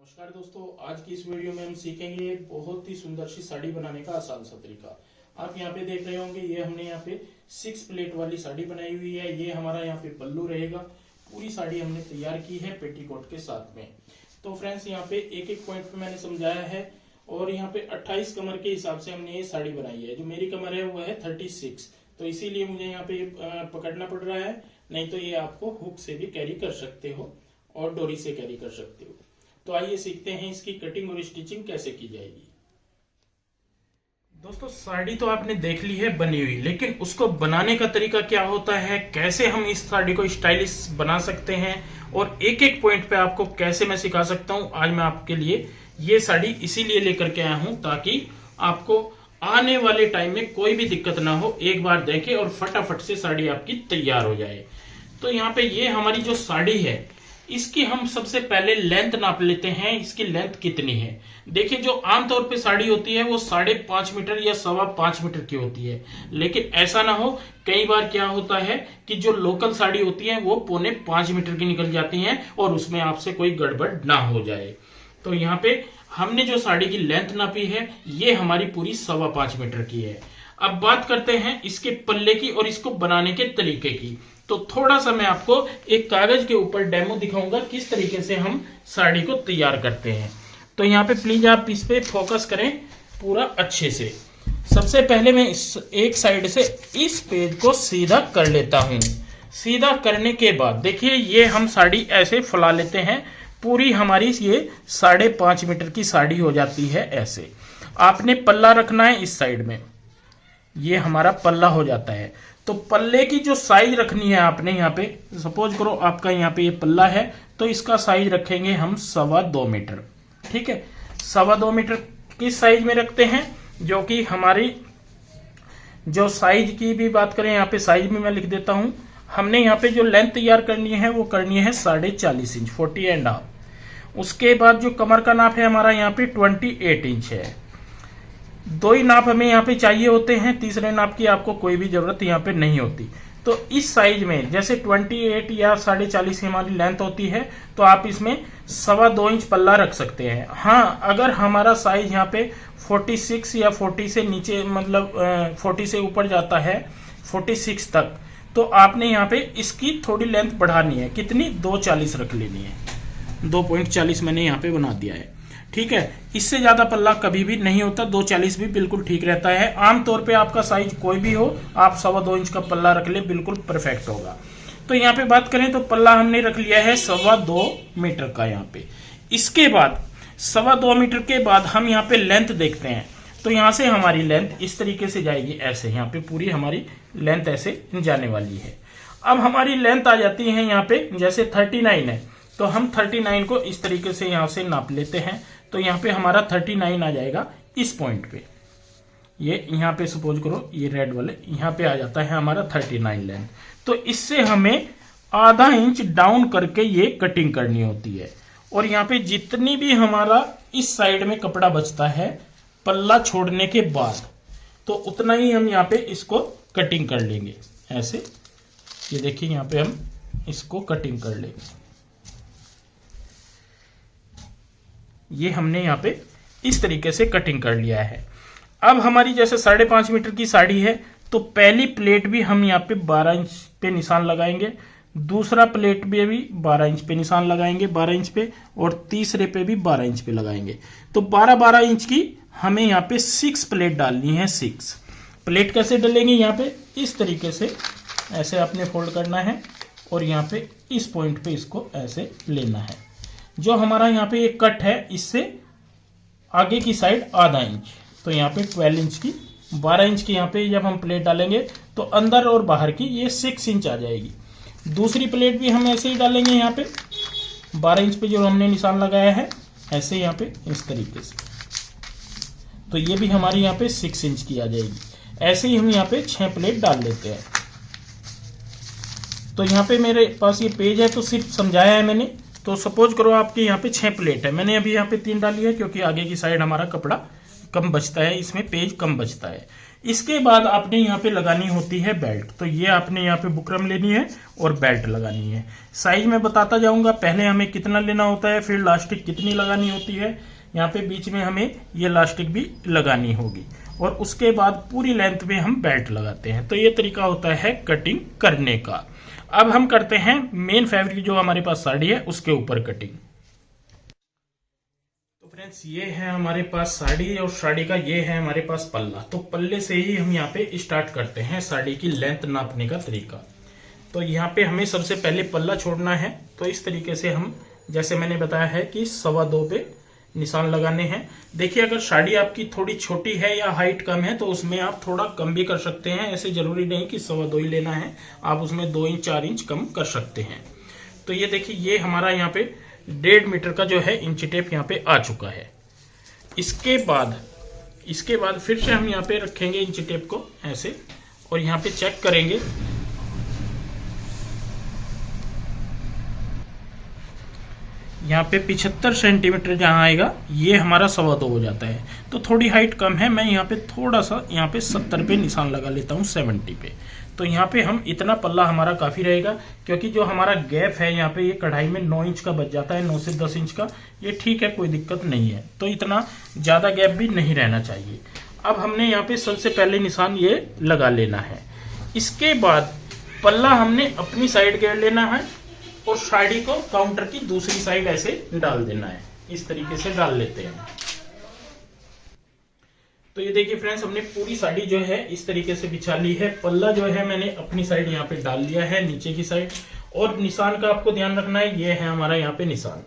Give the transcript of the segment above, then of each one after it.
नमस्कार दोस्तों, आज की इस वीडियो में हम सीखेंगे एक बहुत ही सुंदर सी साड़ी बनाने का आसान सा तरीका। आप यहाँ पे देख रहे होंगे, ये हमने यहाँ पे 6 प्लेट वाली साड़ी बनाई हुई है। ये हमारा यहाँ पे पल्लू रहेगा। पूरी साड़ी हमने तैयार की है पेटीकोट के साथ में। तो फ्रेंड्स, यहाँ पे एक एक पॉइंट पे मैंने समझाया है और यहाँ पे 28 कमर के हिसाब से हमने ये साड़ी बनाई है। जो मेरी कमर है वो है 36, तो इसीलिए मुझे यहाँ पे पकड़ना पड़ रहा है। नहीं तो ये आपको हुक से भी कैरी कर सकते हो और डोरी से कैरी कर सकते हो। तो आइए सीखते हैं इसकी कटिंग और स्टिचिंग कैसे की जाएगी। दोस्तों, साड़ी तो आपने देख ली है बनी हुई, लेकिन उसको बनाने का तरीका क्या होता है, कैसे हम इस साड़ी को स्टाइलिश बना सकते हैं और एक एक पॉइंट पे आपको कैसे मैं सिखा सकता हूं। आज मैं आपके लिए ये साड़ी इसीलिए लेकर के आया हूं ताकि आपको आने वाले टाइम में कोई भी दिक्कत ना हो। एक बार देखे और फटाफट से साड़ी आपकी तैयार हो जाए। तो यहाँ पे ये हमारी जो साड़ी है, इसकी हम सबसे पहले लेंथ नाप लेते हैं। इसकी लेंथ कितनी है? देखिए, जो आमतौर पे साड़ी होती है वो 5.5 मीटर या 5.25 मीटर की होती है, लेकिन ऐसा ना हो। कई बार क्या होता है कि जो लोकल साड़ी होती है वो 4.25 मीटर की निकल जाती हैं और उसमें आपसे कोई गड़बड़ ना हो जाए। तो यहाँ पे हमने जो साड़ी की लेंथ नापी है ये हमारी पूरी 5.25 मीटर की है। अब बात करते हैं इसके पल्ले की और इसको बनाने के तरीके की। तो थोड़ा सा मैं आपको एक कागज के ऊपर डेमो दिखाऊंगा किस तरीके से हम साड़ी को तैयार करते हैं। तो यहाँ पे प्लीज आप इस पे फोकस करें पूरा अच्छे से। सबसे पहले मैं इस एक साइड से इस पेज को सीधा कर लेता हूं। सीधा करने के बाद देखिए, ये हम साड़ी ऐसे फैला लेते हैं। पूरी हमारी ये 5.5 मीटर की साड़ी हो जाती है। ऐसे आपने पल्ला रखना है इस साइड में, ये हमारा पल्ला हो जाता है। तो पल्ले की जो साइज रखनी है आपने, यहाँ पे सपोज करो आपका यहाँ पे ये पल्ला है, तो इसका साइज रखेंगे हम 2.25 मीटर। ठीक है, 2.25 मीटर किस साइज में रखते हैं, जो कि हमारी जो साइज की भी बात करें, यहाँ पे साइज में मैं लिख देता हूं। हमने यहाँ पे जो लेंथ तैयार करनी है वो करनी है 40.5 इंच, 40.5। उसके बाद जो कमर का नाप है हमारा यहाँ पे 28 इंच है। दो ही नाप हमें यहाँ पे चाहिए होते हैं, तीसरे नाप की आपको कोई भी जरूरत यहाँ पे नहीं होती। तो इस साइज में जैसे 28 या 40.5 की हमारी लेंथ होती है, तो आप इसमें 2.25 इंच पल्ला रख सकते हैं। हाँ, अगर हमारा साइज यहाँ पे 46 या 40 से नीचे, मतलब 40 से ऊपर जाता है 46 तक, तो आपने यहाँ पे इसकी थोड़ी लेंथ बढ़ानी है। कितनी? 2.40 रख लेनी है। 2.40 मैंने यहाँ पे बना दिया है। ठीक है, इससे ज्यादा पल्ला कभी भी नहीं होता। 2.40 भी बिल्कुल ठीक रहता है। आमतौर पे आपका साइज कोई भी हो, आप 2.25 इंच का पल्ला रख ले, बिल्कुल परफेक्ट होगा। तो यहाँ पे बात करें तो पल्ला हमने रख लिया है 2.25 मीटर का यहाँ पे। इसके बाद 2.25 मीटर के बाद हम यहाँ पे लेंथ देखते हैं। तो यहाँ से हमारी लेंथ इस तरीके से जाएगी, ऐसे यहाँ पे पूरी हमारी लेंथ ऐसे जाने वाली है। अब हमारी लेंथ आ जाती है यहाँ पे, जैसे 39 है, तो हम 39 को इस तरीके से यहाँ से नाप लेते हैं। तो यहाँ पे हमारा 39 आ जाएगा इस पॉइंट पे। ये यहाँ पे सपोज करो, ये रेड वाले यहाँ पे आ जाता है हमारा 39 लेंथ। तो इससे हमें आधा इंच डाउन करके ये कटिंग करनी होती है। और यहाँ पे जितनी भी हमारा इस साइड में कपड़ा बचता है पल्ला छोड़ने के बाद, तो उतना ही हम यहाँ पे इसको कटिंग कर लेंगे ऐसे। ये देखिए, यहाँ पे हम इसको कटिंग कर लेंगे। ये हमने यहाँ पे इस तरीके से कटिंग कर लिया है। अब हमारी जैसे 5.5 मीटर की साड़ी है, तो पहली प्लेट भी हम यहाँ पे 12 इंच पे निशान लगाएंगे, दूसरा प्लेट पे भी 12 इंच पे निशान लगाएंगे, 12 इंच पे, और तीसरे पे भी 12 इंच पे लगाएंगे। तो 12-12 इंच की हमें यहाँ पे 6 प्लेट डालनी है। 6 प्लेट कैसे डलेंगे? यहाँ पे इस तरीके से ऐसे आपने फोल्ड करना है और यहाँ पे इस पॉइंट पे इसको ऐसे लेना है। जो हमारा यहाँ पे एक कट है, इससे आगे की साइड आधा इंच, तो यहाँ पे 12 इंच की, 12 इंच की यहाँ पे जब हम प्लेट डालेंगे तो अंदर और बाहर की ये 6 इंच आ जाएगी। दूसरी प्लेट भी हम ऐसे ही डालेंगे यहाँ पे 12 इंच पे जो हमने निशान लगाया है, ऐसे यहाँ पे इस तरीके से। तो ये भी हमारी यहाँ पे 6 इंच की आ जाएगी। ऐसे ही हम यहाँ पे 6 प्लेट डाल लेते हैं। तो यहाँ पे मेरे पास ये पेज है, तो सिर्फ समझाया है मैंने। तो सपोज करो आपके यहाँ पे 6 प्लेट है, मैंने अभी यहाँ पे 3 डाली है क्योंकि आगे की साइड हमारा कपड़ा कम बचता है, इसमें पेज कम बचता है। इसके बाद आपने यहाँ पे लगानी होती है बेल्ट। तो ये आपने यहाँ पे बुकरम लेनी है और बेल्ट लगानी है। साइज में बताता जाऊंगा, पहले हमें कितना लेना होता है, फिर लास्टिक कितनी लगानी होती है, यहाँ पे बीच में हमें ये लास्टिक भी लगानी होगी, और उसके बाद पूरी लेंथ में हम बेल्ट लगाते हैं। तो ये तरीका होता है कटिंग करने का। अब हम करते हैं मेन फैब्रिक जो हमारे पास साड़ी है उसके ऊपर कटिंग। तो फ्रेंड्स ये है हमारे पास साड़ी, और साड़ी का ये है हमारे पास पल्ला। तो पल्ले से ही हम यहाँ पे स्टार्ट करते हैं साड़ी की लेंथ नापने का तरीका। तो यहाँ पे हमें सबसे पहले पल्ला छोड़ना है। तो इस तरीके से हम, जैसे मैंने बताया है कि 2.25 पे निशान लगाने हैं। देखिए अगर साड़ी आपकी थोड़ी छोटी है या हाइट कम है तो उसमें आप थोड़ा कम भी कर सकते हैं। ऐसे जरूरी नहीं कि 2.25 ही लेना है, आप उसमें 2 इंच 4 इंच कम कर सकते हैं। तो ये देखिए ये हमारा यहाँ पे 1.5 मीटर का जो है इंची टेप यहाँ पे आ चुका है। इसके बाद फिर से हम यहाँ पे रखेंगे इंची टेप को ऐसे, और यहाँ पे चेक करेंगे। यहाँ पे 75 सेंटीमीटर जहाँ आएगा ये हमारा 2.25 हो जाता है। तो थोड़ी हाइट कम है, मैं यहाँ पे थोड़ा सा यहाँ पे 70 पे निशान लगा लेता हूँ, 70 पे। तो यहाँ पे हम इतना पल्ला हमारा काफ़ी रहेगा, क्योंकि जो हमारा गैप है यहाँ पे ये कढ़ाई में 9 इंच का बच जाता है, 9 से 10 इंच का। ये ठीक है, कोई दिक्कत नहीं है। तो इतना ज़्यादा गैप भी नहीं रहना चाहिए। अब हमने यहाँ पे सबसे पहले निशान ये लगा लेना है। इसके बाद पल्ला हमने अपनी साइड घेर लेना है और साड़ी को काउंटर की दूसरी साइड ऐसे डाल देना है। इस तरीके से डाल लेते हैं। तो ये देखिए फ्रेंड्स, हमने पूरी साड़ी जो है इस तरीके से बिछा ली है। पल्ला जो है मैंने अपनी साइड यहाँ पे डाल लिया है, नीचे की साइड। और निशान का आपको ध्यान रखना है, ये है हमारा यहाँ पे निशान।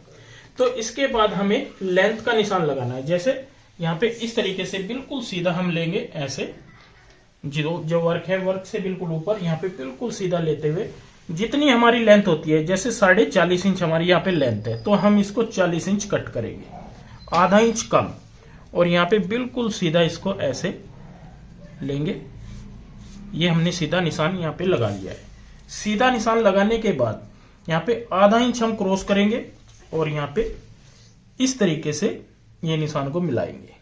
तो इसके बाद हमें लेंथ का निशान लगाना है। जैसे यहाँ पे इस तरीके से बिल्कुल सीधा हम लेंगे ऐसे, जो वर्क है वर्क से बिल्कुल ऊपर, यहाँ पे बिल्कुल सीधा लेते हुए जितनी हमारी लेंथ होती है, जैसे 40.5 इंच हमारी यहाँ पे लेंथ है, तो हम इसको 40 इंच कट करेंगे, आधा इंच कम। और यहाँ पे बिल्कुल सीधा इसको ऐसे लेंगे। ये हमने सीधा निशान यहाँ पे लगा लिया है। सीधा निशान लगाने के बाद यहाँ पे आधा इंच हम क्रॉस करेंगे और यहाँ पे इस तरीके से ये निशान को मिलाएंगे।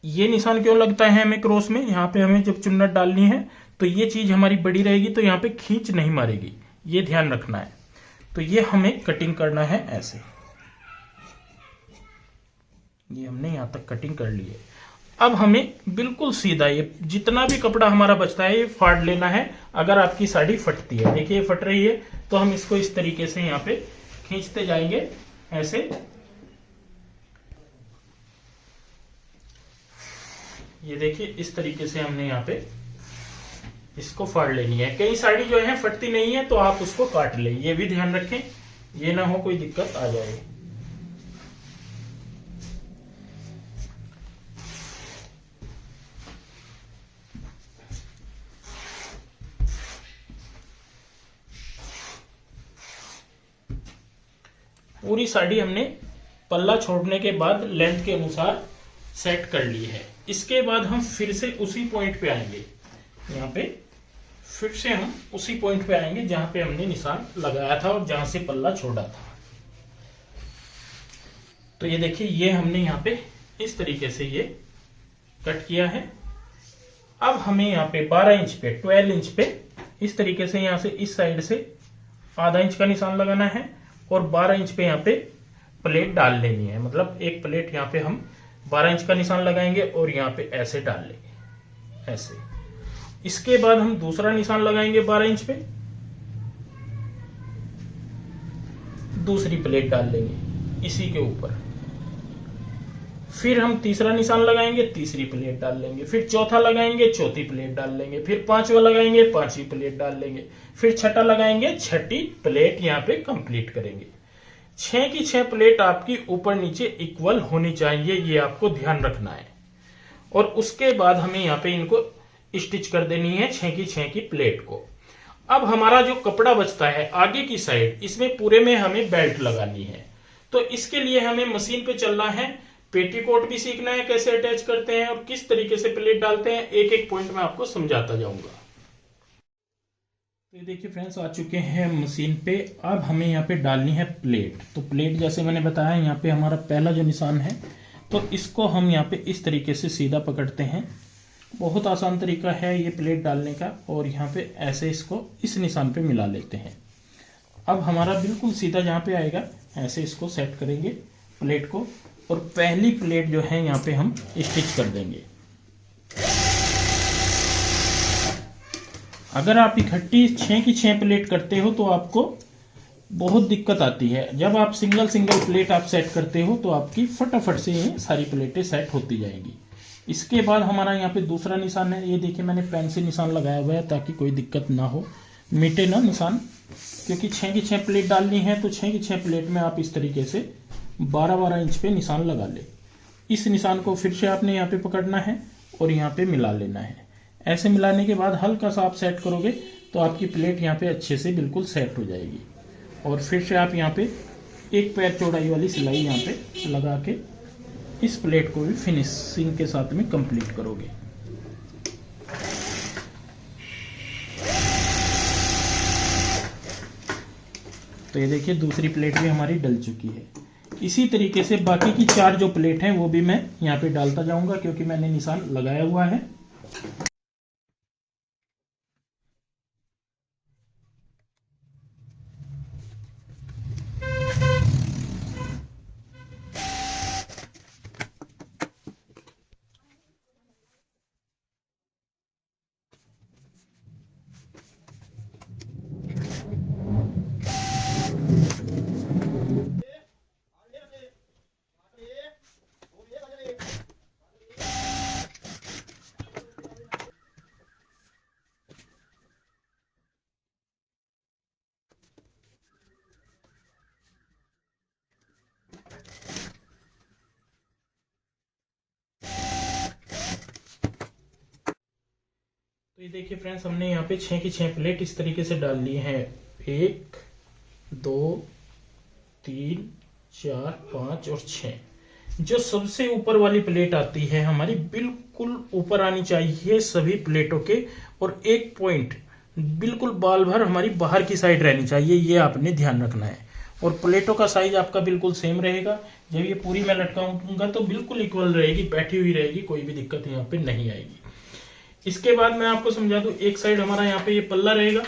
ये निशान क्यों लगता है हमें क्रॉस में? यहाँ पे हमें जब चुन्नट डालनी है तो ये चीज हमारी बड़ी रहेगी, तो यहाँ पे खींच नहीं मारेगी, ये ध्यान रखना है। तो ये हमें कटिंग करना है ऐसे। ये हमने यहाँ तक कटिंग कर ली है। अब हमें बिल्कुल सीधा ये जितना भी कपड़ा हमारा बचता है ये फाड़ लेना है। अगर आपकी साड़ी फटती है, देखिए ये फट रही है, तो हम इसको इस तरीके से यहाँ पे खींचते जाएंगे ऐसे। ये देखिए इस तरीके से हमने यहाँ पे इसको फाड़ लेनी है। कई साड़ी जो है फटती नहीं है तो आप उसको काट लें, ये भी ध्यान रखें, ये ना हो कोई दिक्कत आ जाए। पूरी साड़ी हमने पल्ला छोड़ने के बाद लेंथ के अनुसार सेट कर ली है। इसके बाद हम फिर से उसी पॉइंट पे आएंगे, यहाँ पे फिर से हम उसी पॉइंट पे आएंगे जहां पे हमने निशान लगाया था और जहां से पल्ला छोड़ा था। तो ये देखिए ये हमने यहाँ पे इस तरीके से ये कट किया है। अब हमें यहाँ पे 12 इंच पे 12 इंच पे इस तरीके से यहाँ से इस साइड से आधा इंच का निशान लगाना है और 12 इंच पे यहाँ पे प्लेट डाल लेनी है। मतलब एक प्लेट यहाँ पे हम 12 इंच का निशान लगाएंगे और यहाँ पे ऐसे डाल लेंगे ऐसे। इसके बाद हम दूसरा निशान लगाएंगे 12 इंच पे, दूसरी प्लेट डाल लेंगे इसी के ऊपर। फिर हम तीसरा निशान लगाएंगे, तीसरी प्लेट डाल लेंगे। फिर चौथा लगाएंगे, चौथी प्लेट डाल लेंगे। फिर पांचवा लगाएंगे, पांचवी प्लेट डाल लेंगे। फिर छठा लगाएंगे, छठी प्लेट यहाँ पे कंप्लीट करेंगे। 6 की 6 प्लेट आपकी ऊपर नीचे इक्वल होनी चाहिए, ये आपको ध्यान रखना है। और उसके बाद हमें यहाँ पे इनको स्टिच कर देनी है 6 की 6 की प्लेट को। अब हमारा जो कपड़ा बचता है आगे की साइड, इसमें पूरे में हमें बेल्ट लगानी है। तो इसके लिए हमें मशीन पे चलना है, पेटीकोट भी सीखना है कैसे अटैच करते हैं और किस तरीके से प्लेट डालते हैं। एक एक पॉइंट में आपको समझाता जाऊंगा। तो देखिए फ्रेंड्स आ चुके हैं मशीन पे। अब हमें यहाँ पे डालनी है प्लेट। तो प्लेट जैसे मैंने बताया यहाँ पे हमारा पहला जो निशान है, तो इसको हम यहाँ पे इस तरीके से सीधा पकड़ते हैं बहुत आसान तरीका है ये प्लेट डालने का। और यहाँ पे ऐसे इसको इस निशान पे मिला लेते हैं। अब हमारा बिल्कुल सीधा यहाँ पे आएगा, ऐसे इसको सेट करेंगे प्लेट को, और पहली प्लेट जो है यहाँ पे हम स्टिच कर देंगे। अगर आप इकट्ठी 6 की 6 प्लेट करते हो तो आपको बहुत दिक्कत आती है। जब आप सिंगल सिंगल प्लेट आप सेट करते हो तो आपकी फटाफट से ये सारी प्लेटें सेट होती जाएंगी। इसके बाद हमारा यहाँ पे दूसरा निशान है। ये देखिए मैंने पेन से निशान लगाया हुआ है ताकि कोई दिक्कत ना हो, मिटे ना निशान, क्योंकि 6 की 6 प्लेट डालनी है। तो 6 की 6 प्लेट में आप इस तरीके से 12-12 इंच पे निशान लगा ले। इस निशान को फिर से आपने यहाँ पे पकड़ना है और यहाँ पे मिला लेना है। ऐसे मिलाने के बाद हल्का सा आप सेट करोगे तो आपकी प्लेट यहाँ पे अच्छे से बिल्कुल सेट हो जाएगी। और फिर से आप यहाँ पे एक पैर चौड़ाई वाली सिलाई यहाँ पे लगा के इस प्लेट को भी फिनिशिंग के साथ में कंप्लीट करोगे। तो ये देखिए दूसरी प्लेट भी हमारी डल चुकी है। इसी तरीके से बाकी की 4 जो प्लेट हैं वो भी मैं यहाँ पे डालता जाऊंगा, क्योंकि मैंने निशान लगाया हुआ है। तो ये देखिए फ्रेंड्स, हमने यहाँ पे 6 की 6 प्लेट इस तरीके से डाल ली है। 1 2 3 4 5 और 6। जो सबसे ऊपर वाली प्लेट आती है हमारी बिल्कुल ऊपर आनी चाहिए सभी प्लेटों के, और एक पॉइंट बिल्कुल बाल भर हमारी बाहर की साइड रहनी चाहिए। ये आपने ध्यान रखना है। और प्लेटों का साइज आपका बिल्कुल सेम रहेगा। जब ये पूरी मैं लटकाऊंगा तो बिल्कुल इक्वल रहेगी, बैठी हुई रहेगी, कोई भी दिक्कत यहाँ पे नहीं आएगी। इसके बाद मैं आपको समझा दूं, एक साइड हमारा यहाँ पे ये पल्ला रहेगा,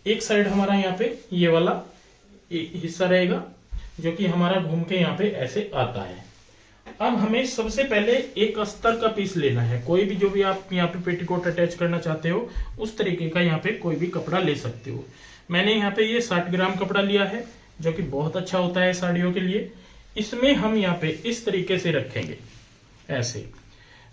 एक साइड हमारा यहाँ पे ये वाला हिस्सा रहेगा जो कि हमारा घूम के यहाँ पे ऐसे आता है। अब हमें सबसे पहले एक अस्तर का पीस लेना है। कोई भी जो भी आप यहाँ पे पेटीकोट अटैच करना चाहते हो उस तरीके का यहाँ पे कोई भी कपड़ा ले सकते हो। मैंने यहाँ पे ये 60 ग्राम कपड़ा लिया है जो कि बहुत अच्छा होता है साड़ियों के लिए। इसमें हम यहाँ पे इस तरीके से रखेंगे ऐसे।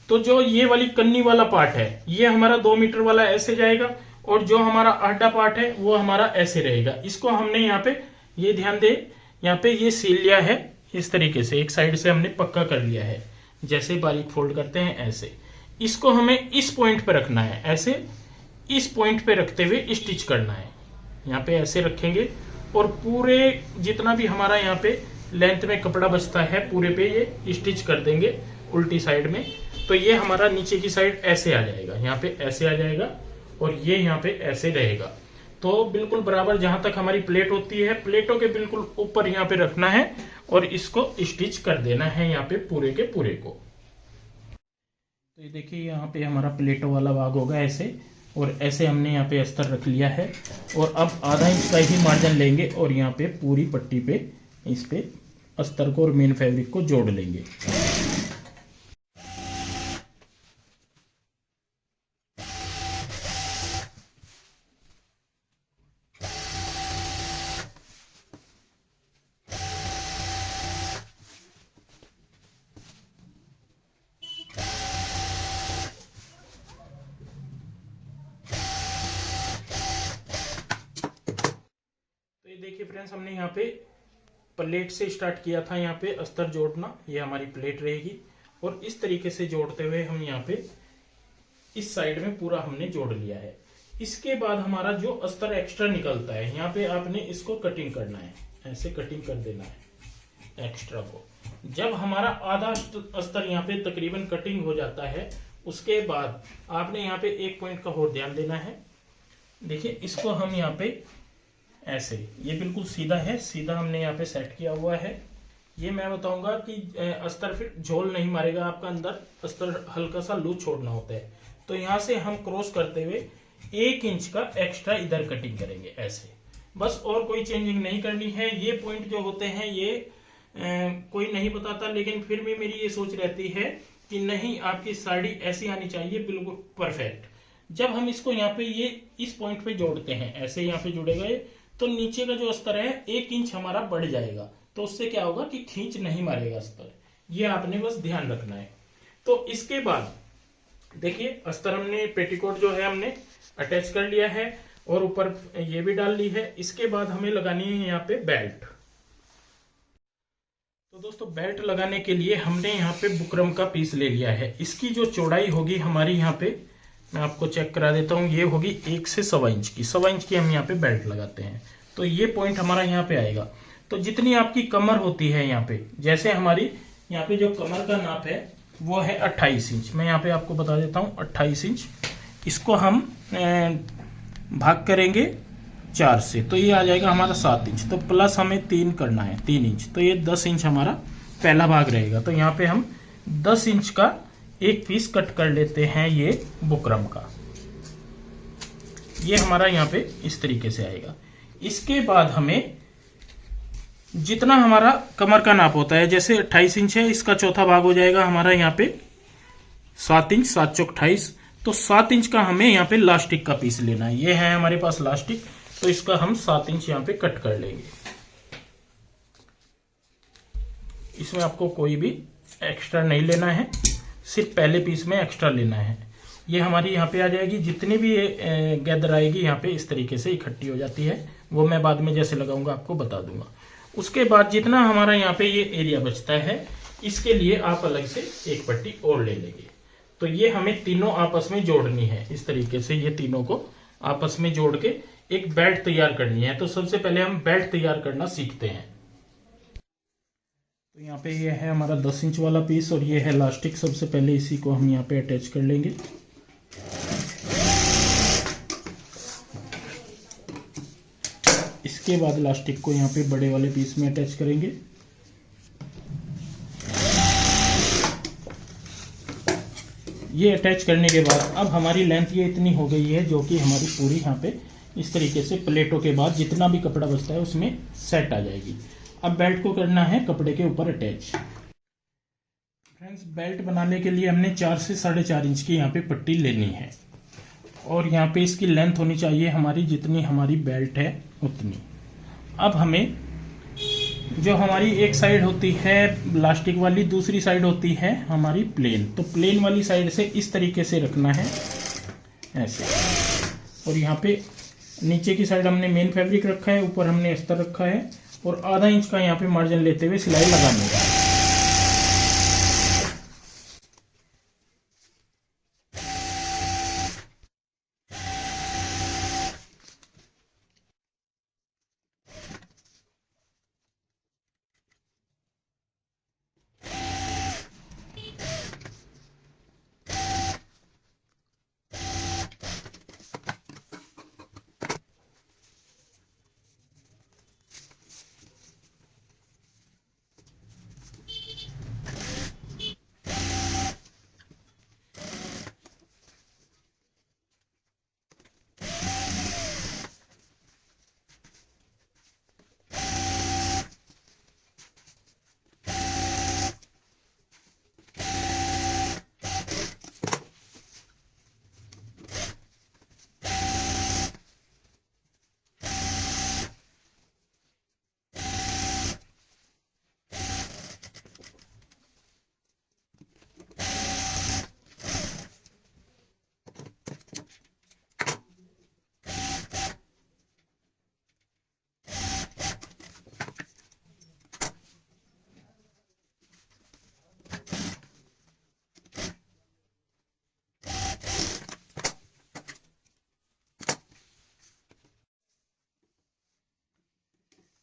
तो जो ये वाली कन्नी वाला पार्ट है ये हमारा 2 मीटर वाला ऐसे जाएगा, और जो हमारा आधा पार्ट है वो हमारा ऐसे रहेगा। इसको हमने यहाँ पे, ये ध्यान दे, यहाँ पे ये सील लिया है इस तरीके से, एक साइड से हमने पक्का कर लिया है, जैसे बारीक फोल्ड करते हैं ऐसे। इसको हमें इस पॉइंट पे रखना है, ऐसे इस पॉइंट पे रखते हुए स्टिच करना है। यहाँ पे ऐसे रखेंगे और पूरे जितना भी हमारा यहाँ पे लेंथ में कपड़ा बचता है पूरे पे ये स्टिच कर देंगे उल्टी साइड में। तो ये हमारा नीचे की साइड ऐसे आ जाएगा, यहाँ पे ऐसे आ जाएगा, और ये यहाँ पे ऐसे रहेगा। तो बिल्कुल बराबर जहां तक हमारी प्लेट होती है, प्लेटों के बिल्कुल ऊपर यहाँ पे रखना है और इसको स्टिच कर देना है यहाँ पे पूरे के पूरे को। तो ये देखिए यहाँ पे हमारा प्लेटों वाला भाग होगा ऐसे, और ऐसे हमने यहाँ पे अस्तर रख लिया है। और अब आधा इंच का ही मार्जिन लेंगे और यहाँ पे पूरी पट्टी पे इस पे अस्तर को और मेन फैब्रिक को जोड़ लेंगे। देखिए फ्रेंड्स, हमने यहाँ पे प्लेट से स्टार्ट किया था, यहाँ पे अस्तर जोड़ना, ये हमारी प्लेट रहेगी। और इस तरीके से जोड़ते हुए हम यहाँ पे इस साइड में पूरा हमने जोड़ लिया है। इसके बाद हमारा जो अस्तर एक्स्ट्रा निकलता है यहाँ पे आपने इसको कटिंग करना है, ऐसे कटिंग कर देना है एक्स्ट्रा को। जब हमारा आधा अस्तर यहाँ पे तकरीबन कटिंग हो जाता है उसके बाद आपने यहाँ पे एक पॉइंट का और ध्यान देना है। देखिए इसको हम यहाँ पे ऐसे, ये बिल्कुल सीधा है, सीधा हमने यहाँ पे सेट किया हुआ है। ये मैं बताऊंगा कि अस्तर फिर झोल नहीं मारेगा आपका, अंदर अस्तर हल्का सा लूज छोड़ना होता है। तो यहाँ से हम क्रॉस करते हुए 1 इंच का एक्स्ट्रा इधर कटिंग करेंगे ऐसे, बस, और कोई चेंजिंग नहीं करनी है। ये पॉइंट जो होते हैं ये कोई नहीं बताता, लेकिन फिर भी मेरी ये सोच रहती है कि नहीं, आपकी साड़ी ऐसी आनी चाहिए बिल्कुल परफेक्ट। जब हम इसको यहाँ पे ये इस पॉइंट पे जोड़ते हैं, ऐसे यहाँ पे जुड़ेगा ये, तो नीचे का जो अस्तर है 1 इंच हमारा बढ़ जाएगा, तो उससे क्या होगा कि खींच नहीं मारेगा अस्तर। ये आपने बस ध्यान रखना है। तो इसके बाद देखिए, अस्तर हमने, पेटीकोट जो है हमने अटैच कर लिया है और ऊपर ये भी डाल ली है। इसके बाद हमें लगानी है यहाँ पे बेल्ट। तो दोस्तों, बेल्ट लगाने के लिए हमने यहाँ पे बुकरम का पीस ले लिया है। इसकी जो चौड़ाई होगी हमारी, यहाँ पे मैं आपको चेक करा देता हूँ, ये होगी 1 से 1.25 इंच की। 1.25 इंच की हम यहाँ पे बेल्ट लगाते हैं, तो ये पॉइंट हमारा यहाँ पे आएगा। तो जितनी आपकी कमर होती है यहाँ पे, जैसे हमारी यहाँ पे जो कमर का नाप है वो है 28 इंच। मैं यहाँ पे आपको बता देता हूँ 28 इंच। इसको हम भाग करेंगे 4 से, तो ये आ जाएगा हमारा 7 इंच। तो प्लस हमें 3 करना है, 3 इंच, तो ये 10 इंच हमारा पहला भाग रहेगा। तो यहाँ पे हम 10 इंच का एक पीस कट कर लेते हैं, ये बुकरम का। ये हमारा यहाँ पे इस तरीके से आएगा। इसके बाद हमें जितना हमारा कमर का नाप होता है, जैसे 28 इंच है, इसका चौथा भाग हो जाएगा हमारा यहाँ पे 7 इंच, 7 चौक 28। तो 7 इंच का हमें यहाँ पे लास्टिक का पीस लेना है। ये है हमारे पास लास्टिक, तो इसका हम 7 इंच यहाँ पे कट कर लेंगे। इसमें आपको कोई भी एक्स्ट्रा नहीं लेना है, सिर्फ पहले पीस में एक्स्ट्रा लेना है। ये हमारी यहाँ पे आ जाएगी। जितनी भी गैदर आएगी यहाँ पे इस तरीके से इकट्ठी हो जाती है, वो मैं बाद में जैसे लगाऊंगा आपको बता दूंगा। उसके बाद जितना हमारा यहाँ पे ये एरिया बचता है, इसके लिए आप अलग से एक पट्टी और ले लेंगे। तो ये हमें तीनों आपस में जोड़नी है। इस तरीके से ये तीनों को आपस में जोड़ के एक बेल्ट तैयार करनी है। तो सबसे पहले हम बेल्ट तैयार करना सीखते हैं। तो यहाँ पे ये है हमारा 10 इंच वाला पीस और ये है लास्टिक। सबसे पहले इसी को हम यहाँ पे अटैच कर लेंगे। इसके बाद लास्टिक को यहाँ पे बड़े वाले पीस में अटैच करेंगे। ये अटैच करने के बाद अब हमारी लेंथ ये इतनी हो गई है, जो कि हमारी पूरी यहाँ पे इस तरीके से प्लेटों के बाद जितना भी कपड़ा बचता है उसमें सेट आ जाएगी। अब बेल्ट को करना है कपड़े के ऊपर अटैच। फ्रेंड्स, बेल्ट बनाने के लिए हमने 4 से 4.5 इंच की यहाँ पे पट्टी लेनी है और यहाँ पे इसकी लेंथ होनी चाहिए हमारी, जितनी हमारी बेल्ट है उतनी। अब हमें जो हमारी एक साइड होती है प्लास्टिक वाली, दूसरी साइड होती है हमारी प्लेन। तो प्लेन वाली साइड से इस तरीके से रखना है ऐसे, और यहाँ पे नीचे की साइड हमने मेन फैब्रिक रखा है, ऊपर हमने अस्तर रखा है और आधा इंच का यहाँ पे मार्जिन लेते हुए सिलाई लगानी है।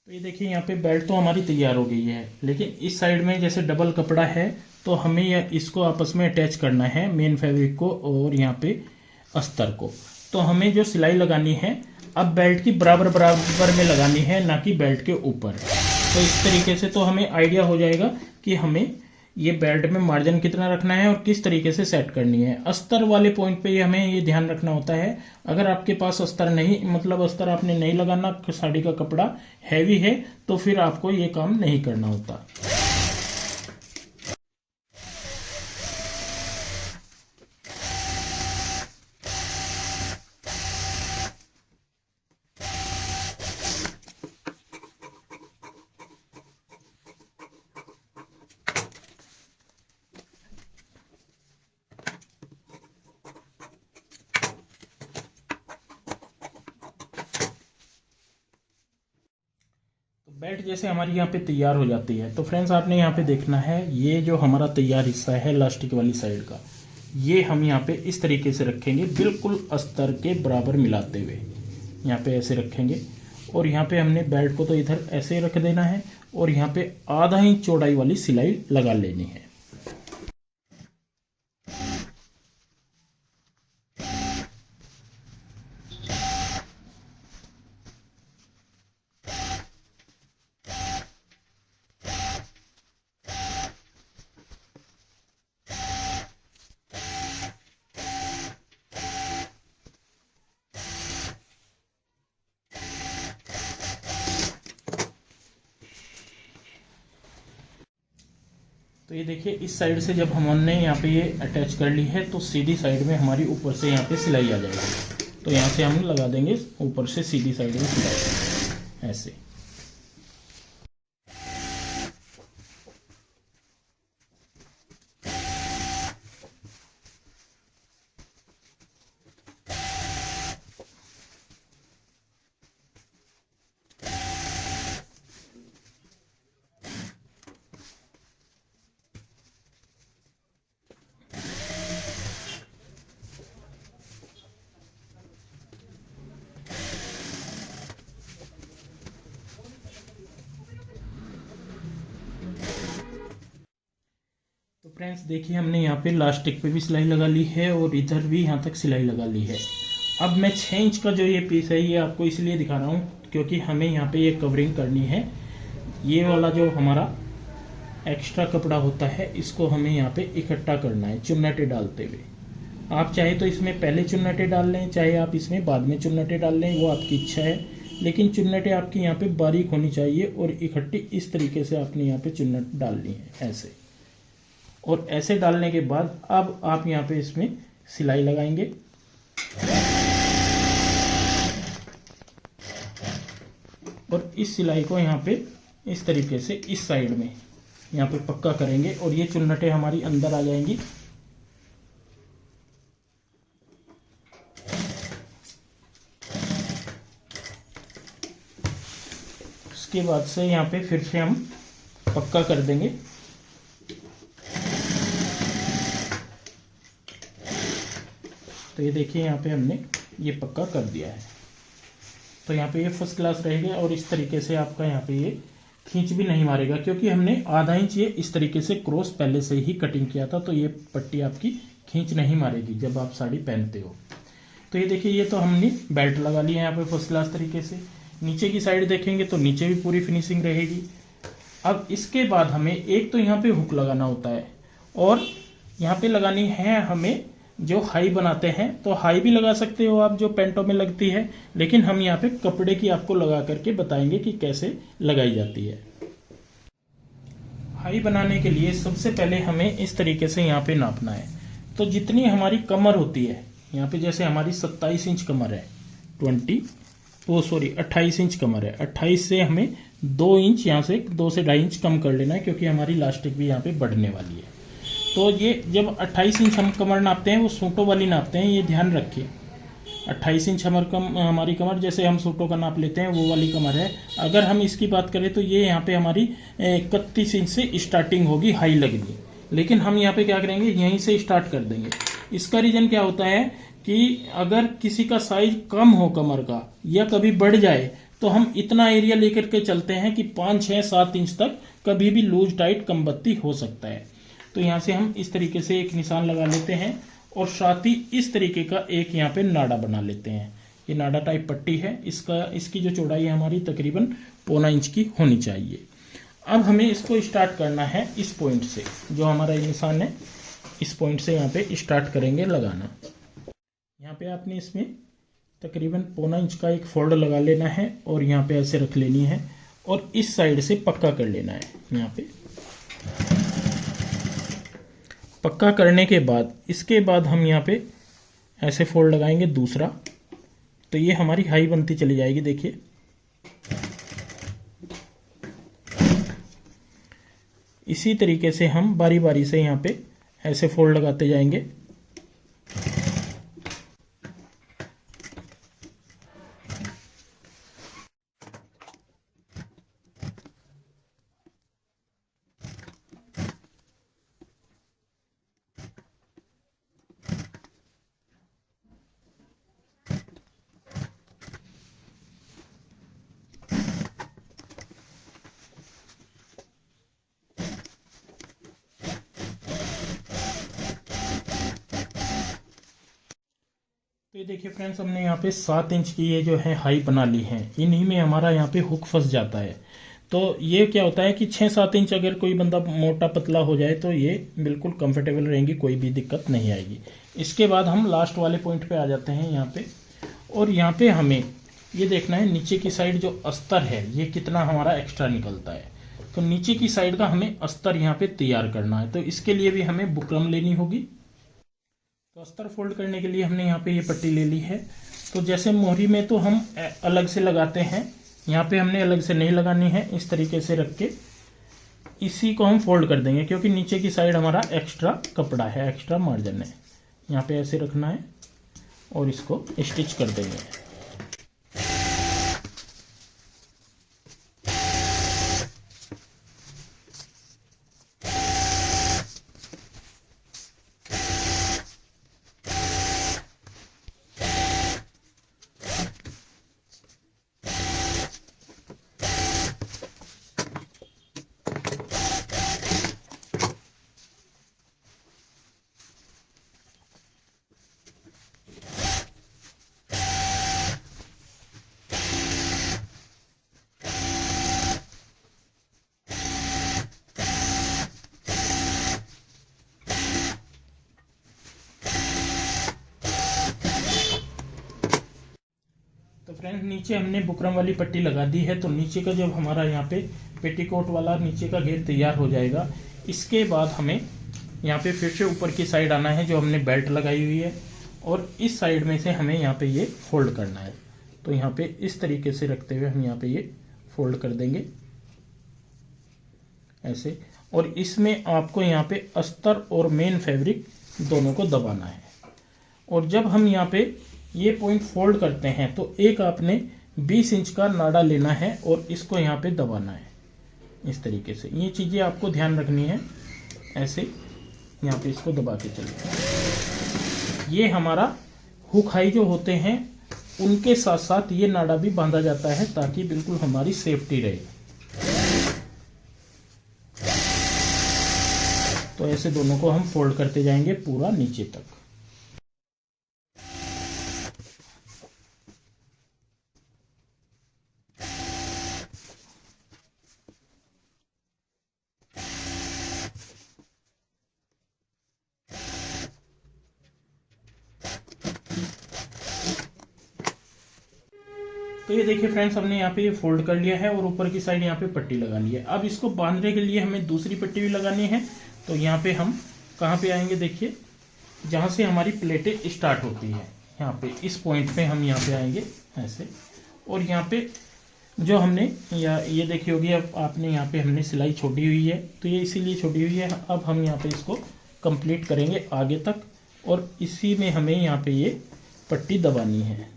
तो ये देखिए, यहाँ पे बेल्ट तो हमारी तैयार हो गई है, लेकिन इस साइड में जैसे डबल कपड़ा है तो हमें इसको आपस में अटैच करना है, मेन फैब्रिक को और यहाँ पे अस्तर को। तो हमें जो सिलाई लगानी है अब बेल्ट की बराबर बराबर में लगानी है, ना कि बेल्ट के ऊपर। तो इस तरीके से तो हमें आइडिया हो जाएगा कि हमें ये बेल्ट में मार्जिन कितना रखना है और किस तरीके से सेट करनी है। अस्तर वाले पॉइंट पे हमें ये ध्यान रखना होता है। अगर आपके पास अस्तर नहीं, मतलब अस्तर आपने नहीं लगाना, साड़ी का कपड़ा हैवी है, तो फिर आपको ये काम नहीं करना होता। बेल्ट जैसे हमारी यहाँ पे तैयार हो जाती है, तो फ्रेंड्स आपने यहाँ पे देखना है, ये जो हमारा तैयार हिस्सा है लास्टिक वाली साइड का, ये हम यहाँ पे इस तरीके से रखेंगे, बिल्कुल अस्तर के बराबर मिलाते हुए यहाँ पे ऐसे रखेंगे। और यहाँ पे हमने बेल्ट को तो इधर ऐसे रख देना है और यहाँ पे आधा इंच चौड़ाई वाली सिलाई लगा लेनी है। तो ये देखिए, इस साइड से जब हमने यहाँ पे ये अटैच कर ली है, तो सीधी साइड में हमारी ऊपर से यहाँ पे सिलाई आ जाएगी। तो यहाँ से हम लगा देंगे ऊपर से सीधी साइड में सिलाई ऐसे। तो फ्रेंड्स देखिए, हमने यहाँ पे लास्टिक पे भी सिलाई लगा ली है और इधर भी यहाँ तक सिलाई लगा ली है। अब मैं 6 इंच का जो ये पीस है, ये आपको इसलिए दिखा रहा हूँ क्योंकि हमें यहाँ पे ये कवरिंग करनी है। ये वाला जो हमारा एक्स्ट्रा कपड़ा होता है, इसको हमें यहाँ पे इकट्ठा करना है चुन्नटे डालते हुए। आप चाहे तो इसमें पहले चुन्नटे डाल लें, चाहे आप इसमें बाद में चुन्नटे डाल लें, वो आपकी इच्छा है। लेकिन चुन्नटे आपकी यहाँ पे बारीक होनी चाहिए और इकट्ठी इस तरीके से आपने यहाँ पे चुन्नट डालनी है ऐसे। और ऐसे डालने के बाद अब आप यहाँ पे इसमें सिलाई लगाएंगे। और इस सिलाई को यहाँ पे इस तरीके से इस साइड में यहाँ पे पक्का करेंगे और ये चुन्नटें हमारी अंदर आ जाएंगी। उसके बाद से यहाँ पे फिर से हम पक्का कर देंगे। तो ये देखिए, यहाँ पे हमने ये पक्का कर दिया है। तो यहाँ पे ये फर्स्ट क्लास रहेगा और इस तरीके से आपका यहाँ पे ये खींच भी नहीं मारेगा, क्योंकि हमने आधा इंच ये इस तरीके से क्रॉस पहले से ही कटिंग किया था। तो ये पट्टी आपकी खींच नहीं मारेगी जब आप साड़ी पहनते हो। तो ये देखिए, ये तो हमने बेल्ट लगा लिया है यहाँ पे फर्स्ट क्लास तरीके से। नीचे की साइड देखेंगे तो नीचे भी पूरी फिनिशिंग रहेगी। अब इसके बाद हमें एक तो यहाँ पे हुक लगाना होता है और यहाँ पे लगानी है हमें जो हाई बनाते हैं। तो हाई भी लगा सकते हो आप, जो पेंटों में लगती है, लेकिन हम यहाँ पे कपड़े की आपको लगा करके बताएंगे कि कैसे लगाई जाती है। हाई बनाने के लिए सबसे पहले हमें इस तरीके से यहाँ पे नापना है। तो जितनी हमारी कमर होती है, यहाँ पे जैसे हमारी 27 इंच कमर है, 28 इंच कमर है, 28 से हमें 2 इंच यहाँ से 2 से 2.5 इंच कम कर लेना है, क्योंकि हमारी लास्टिक भी यहाँ पे बढ़ने वाली है। तो ये जब 28 इंच हम कमर नापते हैं, वो सूटों वाली नापते हैं, ये ध्यान रखिए। 28 इंच हमारी कमर जैसे हम सूटों का नाप लेते हैं, वो वाली कमर है। अगर हम इसकी बात करें तो ये यहाँ पे हमारी 31 इंच से स्टार्टिंग होगी हाई लगनी, लेकिन हम यहाँ पे क्या करेंगे, यहीं से स्टार्ट कर देंगे। इसका रीजन क्या होता है कि अगर किसी का साइज कम हो कमर का या कभी बढ़ जाए, तो हम इतना एरिया लेकर के चलते हैं कि 5, 6, 7 इंच तक कभी भी लूज टाइट कमबत्ती हो सकता है। तो यहाँ से हम इस तरीके से एक निशान लगा लेते हैं और साथ ही इस तरीके का एक यहाँ पे नाड़ा बना लेते हैं। ये नाड़ा टाइप पट्टी है, इसकी जो चौड़ाई है हमारी तकरीबन 1.25 इंच की होनी चाहिए। अब हमें इसको स्टार्ट करना है इस पॉइंट से, जो हमारा ये निशान है, इस पॉइंट से यहाँ पे स्टार्ट करेंगे लगाना। यहाँ पे आपने इसमें तकरीबन 1.25 इंच का एक फोल्ड लगा लेना है और यहाँ पे ऐसे रख लेनी है और इस साइड से पक्का कर लेना है। यहाँ पे पक्का करने के बाद इसके बाद हम यहाँ पे ऐसे फोल्ड लगाएंगे दूसरा, तो ये हमारी हाई बनती चली जाएगी। देखिए इसी तरीके से हम बारी बारी से यहाँ पे ऐसे फोल्ड लगाते जाएंगे। तो ये देखिए फ्रेंड्स, हमने यहाँ पे 7 इंच की ये जो है हाई बना ली है। इन्हीं में हमारा यहाँ पे हुक फंस जाता है। तो ये क्या होता है कि 6-7 इंच अगर कोई बंदा मोटा पतला हो जाए तो ये बिल्कुल कंफर्टेबल रहेंगी, कोई भी दिक्कत नहीं आएगी। इसके बाद हम लास्ट वाले पॉइंट पे आ जाते हैं यहाँ पे, और यहाँ पे हमें ये देखना है नीचे की साइड जो अस्तर है ये कितना हमारा एक्स्ट्रा निकलता है। तो नीचे की साइड का हमें अस्तर यहाँ पे तैयार करना है। तो इसके लिए भी हमें बुकरम लेनी होगी। तो अस्तर फोल्ड करने के लिए हमने यहाँ पे ये पट्टी ले ली है। तो जैसे मोहरी में तो हम अलग से लगाते हैं, यहाँ पे हमने अलग से नहीं लगानी है। इस तरीके से रख के इसी को हम फोल्ड कर देंगे, क्योंकि नीचे की साइड हमारा एक्स्ट्रा कपड़ा है, एक्स्ट्रा मार्जिन है। यहाँ पे ऐसे रखना है और इसको स्टिच कर देंगे। तो फ्रेंड्स, नीचे हमने बुकरम वाली पट्टी लगा दी है। तो नीचे का जब हमारा यहाँ पे पेटीकोट वाला नीचे का घेर तैयार हो जाएगा, इसके बाद हमें यहाँ पे फिर से ऊपर की साइड आना है जो हमने बेल्ट लगाई हुई है, और इस साइड में से हमें यहाँ पे ये फोल्ड करना है। तो यहाँ पे इस तरीके से रखते हुए हम यहाँ पे ये फोल्ड कर देंगे ऐसे, और इसमें आपको यहाँ पे अस्तर और मेन फैब्रिक दोनों को दबाना है। और जब हम यहाँ पे ये पॉइंट फोल्ड करते हैं तो एक आपने 20 इंच का नाड़ा लेना है और इसको यहाँ पे दबाना है इस तरीके से। ये चीज़ें आपको ध्यान रखनी है। ऐसे यहाँ पे इसको दबा के चलिए। ये हमारा हुक हाई जो होते हैं उनके साथ साथ ये नाड़ा भी बांधा जाता है, ताकि बिल्कुल हमारी सेफ्टी रहे। तो ऐसे दोनों को हम फोल्ड करते जाएंगे पूरा नीचे तक। तो ये देखिए फ्रेंड्स, हमने यहाँ पे ये फोल्ड कर लिया है और ऊपर की साइड यहाँ पे पट्टी लगा ली है। अब इसको बांधने के लिए हमें दूसरी पट्टी भी लगानी है। तो यहाँ पे हम कहाँ पे आएंगे, देखिए जहाँ से हमारी प्लेटें स्टार्ट होती है, यहाँ पे इस पॉइंट पे हम यहाँ पे आएंगे ऐसे। और यहाँ पे जो हमने ये देखी होगी, अब आपने यहाँ पे हमने सिलाई छोड़ी हुई है, तो ये इसीलिए छोड़ी हुई है। अब हम यहाँ पे इसको कंप्लीट करेंगे आगे तक, और इसी में हमें यहाँ पे ये पट्टी दबानी है।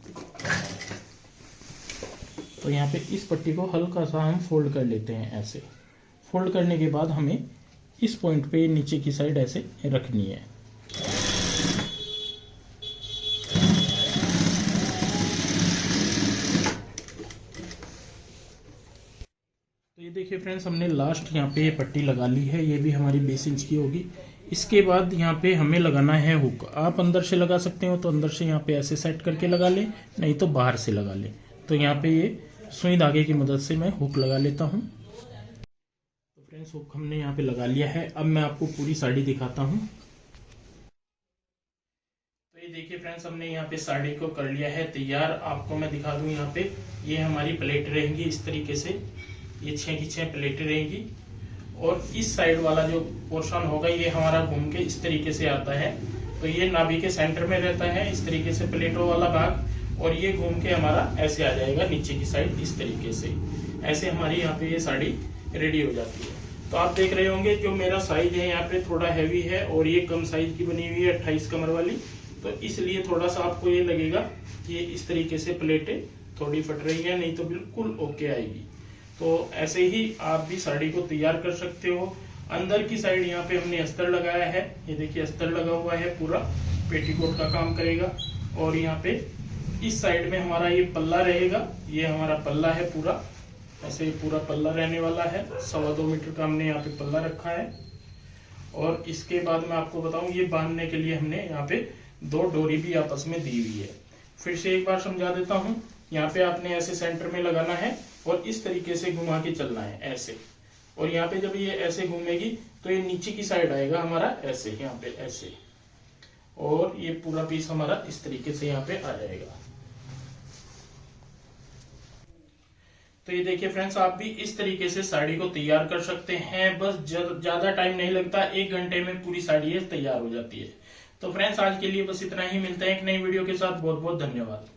तो यहाँ पे इस पट्टी को हल्का सा हम फोल्ड कर लेते हैं ऐसे। फोल्ड करने के बाद हमें इस पॉइंट पे नीचे की साइड ऐसे रखनी है। तो ये देखिए फ्रेंड्स, हमने लास्ट यहाँ पे पट्टी लगा ली है। ये भी हमारी 20 इंच की होगी। इसके बाद यहाँ पे हमें लगाना है हुक। आप अंदर से लगा सकते हो तो अंदर से यहाँ पे ऐसे सेट करके लगा लें, नहीं तो बाहर से लगा लें। तो यहाँ पे ये सुई धागे की मदद से मैं हुक लगा लेता हूँ। फ्रेंड्स हुक हमने यहाँ पे लगा लिया है। अब मैं आपको पूरी साड़ी दिखाता हूँ। तो ये देखिए फ्रेंड्स, हमने यहाँ पे साड़ी को कर लिया है तैयार। आपको मैं दिखा दूं, यहाँ पे ये हमारी प्लेट रहेंगी इस तरीके से, ये 6 की 6 प्लेटें रहेंगी। और इस साइड वाला जो पोर्शन होगा ये हमारा घूम के इस तरीके से आता है। तो ये नाभि के सेंटर में रहता है इस तरीके से प्लेटों वाला भाग, और ये घूम के हमारा ऐसे आ जाएगा नीचे की साइड इस तरीके से। ऐसे हमारी यहाँ पे ये साड़ी रेडी हो जाती है। तो आप देख रहे होंगे जो मेरा साइज है यहाँ पे थोड़ा हैवी है, और ये कम साइज की बनी हुई है 28 कमर वाली, तो इसलिए थोड़ा सा आपको ये लगेगा कि इस तरीके से प्लेटें थोड़ी फट रही है, नहीं तो बिल्कुल ओके आएगी। तो ऐसे ही आप भी साड़ी को तैयार कर सकते हो। अंदर की साइड यहाँ पे हमने अस्तर लगाया है, ये देखिए अस्तर लगा हुआ है, पूरा पेटीकोट का काम करेगा। और यहाँ पे इस साइड में हमारा ये पल्ला रहेगा, ये हमारा पल्ला है पूरा, ऐसे पूरा पल्ला रहने वाला है। 2.25 मीटर का हमने यहाँ पे पल्ला रखा है। और इसके बाद मैं आपको बताऊं, ये बांधने के लिए हमने यहाँ पे 2 डोरी भी आपस में दी हुई है। फिर से एक बार समझा देता हूँ। यहाँ पे आपने ऐसे सेंटर में लगाना है और इस तरीके से घुमा के चलना है ऐसे। और यहाँ पे जब ये ऐसे घूमेगी तो ये नीचे की साइड आएगा हमारा ऐसे, यहाँ पे ऐसे, और ये पूरा पीस हमारा इस तरीके से यहाँ पे आ जाएगा। तो ये देखिए फ्रेंड्स, आप भी इस तरीके से साड़ी को तैयार कर सकते हैं। बस ज्यादा टाइम नहीं लगता, 1 घंटे में पूरी साड़ी तैयार हो जाती है। तो फ्रेंड्स आज के लिए बस इतना ही, मिलते हैं एक नई वीडियो के साथ। बहुत बहुत धन्यवाद।